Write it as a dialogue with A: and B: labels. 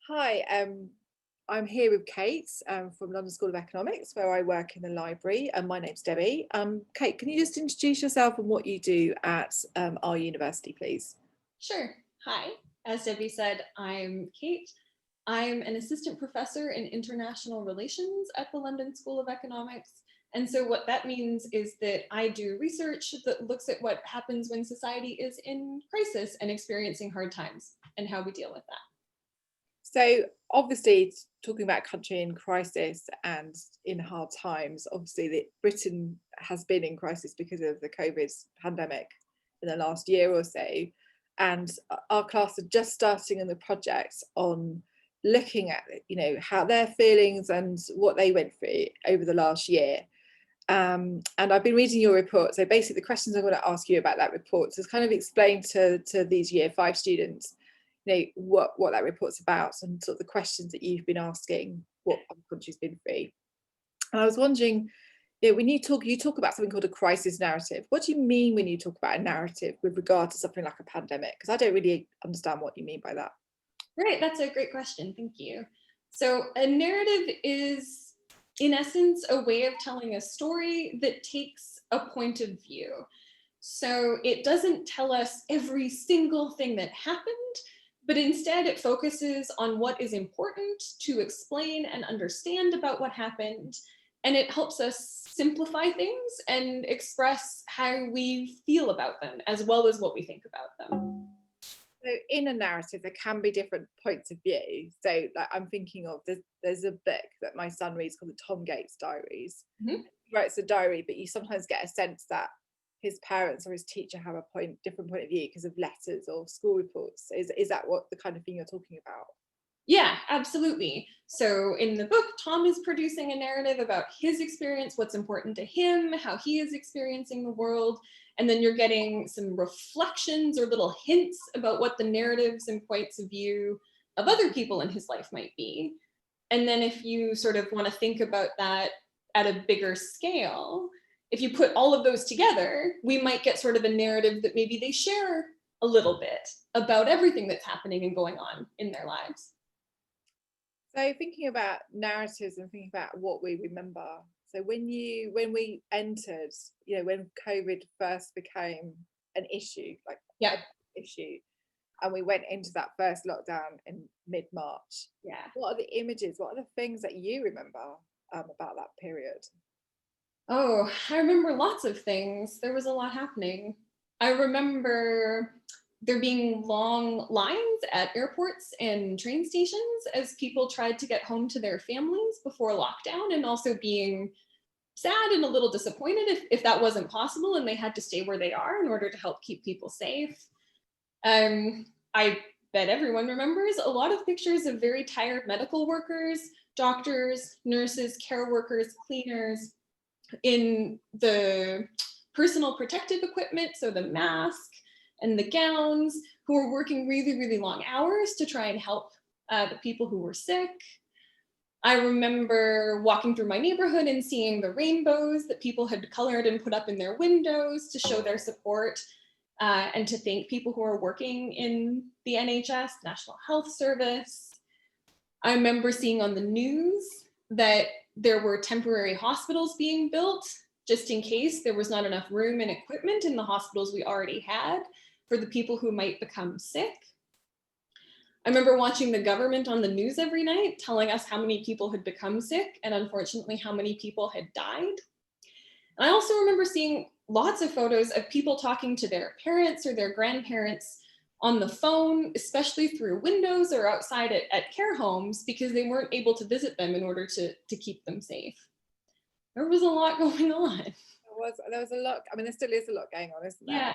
A: Hi, I'm here with Kate from London School of Economics, where I work in the library, and my name's Debbie. Kate, can you just introduce yourself and what you do at our university, please?
B: Sure. Hi. As Debbie said, I'm Kate. I'm an assistant professor in international relations at the London School of Economics. And so what that means is that I do research that looks at what happens when society is in crisis and experiencing hard times and how we deal with that.
A: So, obviously, talking about a country in crisis and in hard times, obviously, Britain has been in crisis because of the COVID pandemic in the last year or so. And our class are just starting on the project on looking at, how their feelings and what they went through over the last year. And I've been reading your report. So basically, the questions I'm going to ask you about that report is kind of explain to these year five students, what that report's about and sort of the questions that you've been asking, what our country's been through. And I was wondering, when you talk about something called a crisis narrative. What do you mean when you talk about a narrative with regard to something like a pandemic? Because I don't really understand what you mean by that.
B: Right, that's a great question. Thank you. So, a narrative is, in essence, a way of telling a story that takes a point of view. So, it doesn't tell us every single thing that happened, but instead it focuses on what is important to explain and understand about what happened. And it helps us simplify things and express how we feel about them, as well as what we think about them.
A: So in a narrative, there can be different points of view. So like I'm thinking of there's a book that my son reads called the Tom Gates Diaries.
B: Mhm.
A: He writes a diary, but you sometimes get a sense that his parents or his teacher have a different point of view because of letters or school reports. Is that what the kind of thing you're talking about?
B: Yeah, absolutely. So in the book, Tom is producing a narrative about his experience, what's important to him, how he is experiencing the world. And then you're getting some reflections or little hints about what the narratives and points of view of other people in his life might be. And then if you sort of want to think about that at a bigger scale, if you put all of those together, we might get sort of a narrative that maybe they share a little bit about everything that's happening and going on in their lives.
A: So thinking about narratives and thinking about what we remember. So when we entered, when COVID first became an issue, like
B: Yeah.
A: an issue, and we went into that first lockdown in mid-March,
B: Yeah.
A: what are the images, what are the things that you remember about that period?
B: Oh, I remember lots of things. There was a lot happening. I remember there being long lines at airports and train stations as people tried to get home to their families before lockdown, and also being sad and a little disappointed if that wasn't possible and they had to stay where they are in order to help keep people safe. I bet everyone remembers a lot of pictures of very tired medical workers, doctors, nurses, care workers, cleaners in the personal protective equipment, so the mask and the gowns, who were working really, really long hours to try and help the people who were sick. I remember walking through my neighborhood and seeing the rainbows that people had colored and put up in their windows to show their support and to thank people who are working in the NHS, National Health Service. I remember seeing on the news that there were temporary hospitals being built just in case there was not enough room and equipment in the hospitals we already had for the people who might become sick. I remember watching the government on the news every night telling us how many people had become sick and unfortunately how many people had died. And I also remember seeing lots of photos of people talking to their parents or their grandparents on the phone, especially through windows or outside at care homes, because they weren't able to visit them in order to keep them safe. There was a lot going on.
A: There was a lot. I mean, there still is a lot going on, isn't there?
B: Yeah.